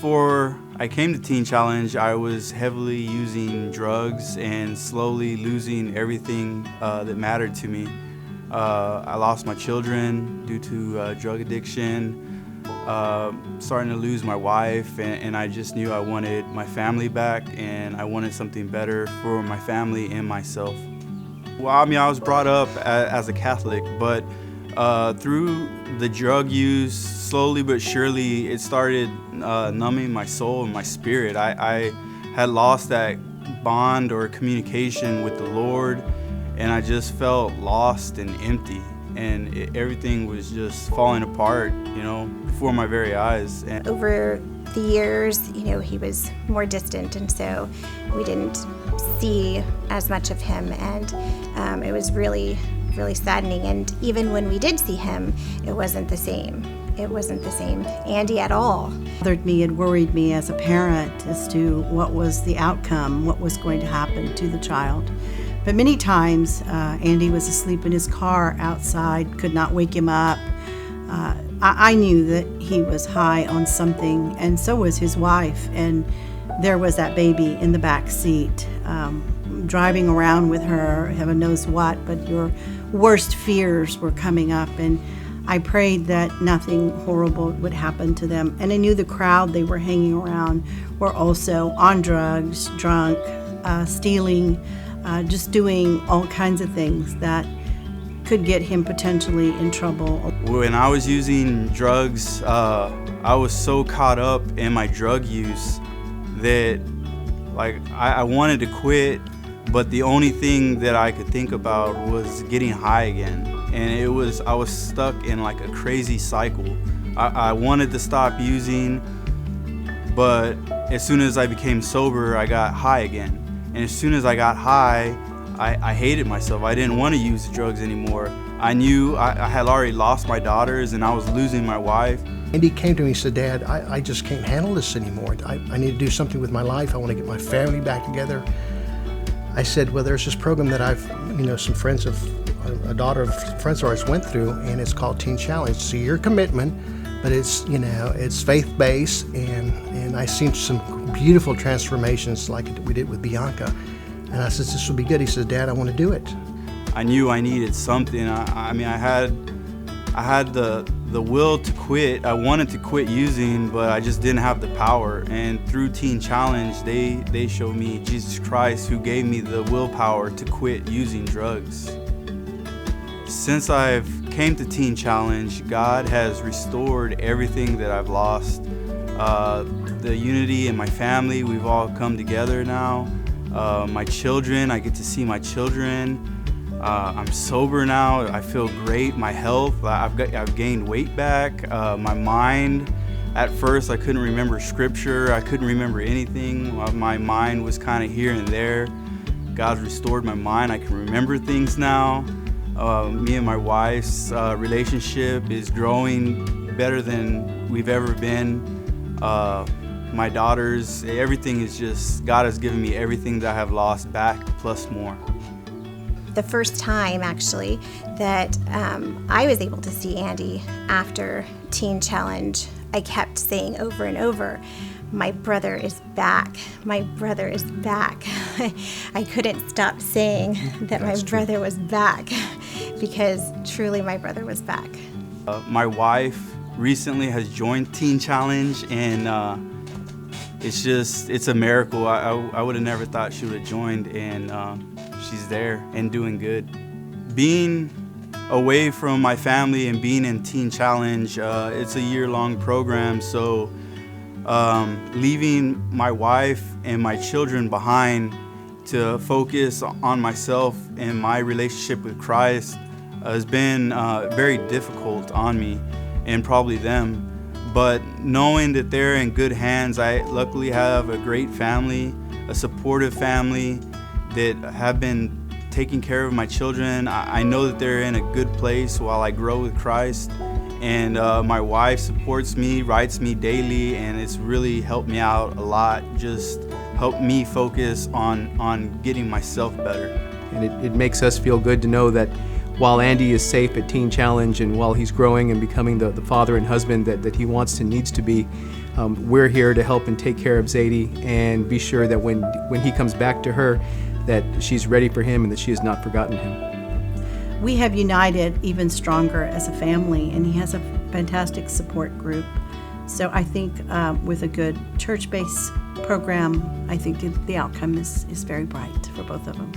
Before I came to Teen Challenge, I was heavily using drugs and slowly losing everything that mattered to me. I lost my children due to drug addiction, starting to lose my wife, and I just knew I wanted my family back, and I wanted something better for my family and myself. Well, I mean, I was brought up as a Catholic, but through the drug use, slowly but surely, it started numbing my soul and my spirit. I had lost that bond or communication with the Lord, and I just felt lost and empty, and everything was just falling apart, before my very eyes. And over the years, he was more distant, and so we didn't see as much of him, and it was really saddening. And even when we did see him, it wasn't the same. It wasn't the same Andy at all. It bothered me and worried me as a parent as to what was the outcome, what was going to happen to the child. But many times, Andy was asleep in his car outside, could not wake him up. I knew that he was high on something, and so was his wife. And there was that baby in the back seat, driving around with her, heaven knows what, but your worst fears were coming up. And I prayed that nothing horrible would happen to them. And I knew the crowd they were hanging around were also on drugs, drunk, stealing, just doing all kinds of things that could get him potentially in trouble. When I was using drugs, I was so caught up in my drug use that I wanted to quit, but the only thing that I could think about was getting high again. And I was stuck in a crazy cycle. I wanted to stop using, but as soon as I became sober, I got high again. And as soon as I got high, I hated myself. I didn't want to use drugs anymore. I knew I had already lost my daughters, and I was losing my wife. Andy came to me and said, "Dad, I just can't handle this anymore. I need to do something with my life. I want to get my family back together." I said, "Well, there's this program that some friends of, a daughter of friends of ours went through, and it's called Teen Challenge. It's a year commitment, but it's faith-based, and I seen some beautiful transformations like we did with Bianca." And I said, "This will be good." He says, "Dad, I want to do it." I knew I needed something. I had the will to quit. I wanted to quit using, but I just didn't have the power. And through Teen Challenge, they showed me Jesus Christ, who gave me the willpower to quit using drugs. Since I've came to Teen Challenge, God has restored everything that I've lost. The unity in my family, we've all come together now. My children, I get to see my children. I'm sober now. I feel great. My health, I've gained weight back. My mind, at first I couldn't remember scripture. I couldn't remember anything. My mind was kind of here and there. God's restored my mind. I can remember things now. Me and my wife's relationship is growing better than we've ever been. My daughters, everything is just, God has given me everything that I have lost back, plus more. The first time, actually, that I was able to see Andy after Teen Challenge, I kept saying over and over, "My brother is back. My brother is back." I couldn't stop saying that my brother was back, because truly my brother was back. My wife recently has joined Teen Challenge, and it's a miracle. I would have never thought she would have joined, and she's there and doing good. Being away from my family and being in Teen Challenge, it's a year-long program, so leaving my wife and my children behind to focus on myself and my relationship with Christ has been very difficult on me, and probably them. But knowing that they're in good hands, I luckily have a great family, a supportive family that have been taking care of my children. I know that they're in a good place while I grow with Christ. And my wife supports me, writes me daily, and it's really helped me out a lot, just helped me focus on getting myself better. And it makes us feel good to know that while Andy is safe at Teen Challenge and while he's growing and becoming the father and husband that he wants and needs to be, we're here to help and take care of Zadie and be sure that when he comes back to her, that she's ready for him and that she has not forgotten him. We have united even stronger as a family, and he has a fantastic support group. So I think with a good church-based program, I think the outcome is very bright for both of them.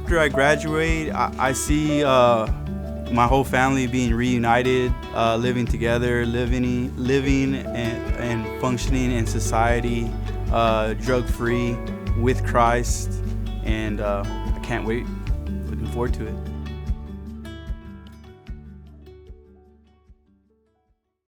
After I graduate, I see my whole family being reunited, living together, living and functioning in society, drug-free with Christ, and I can't wait. Looking forward to it.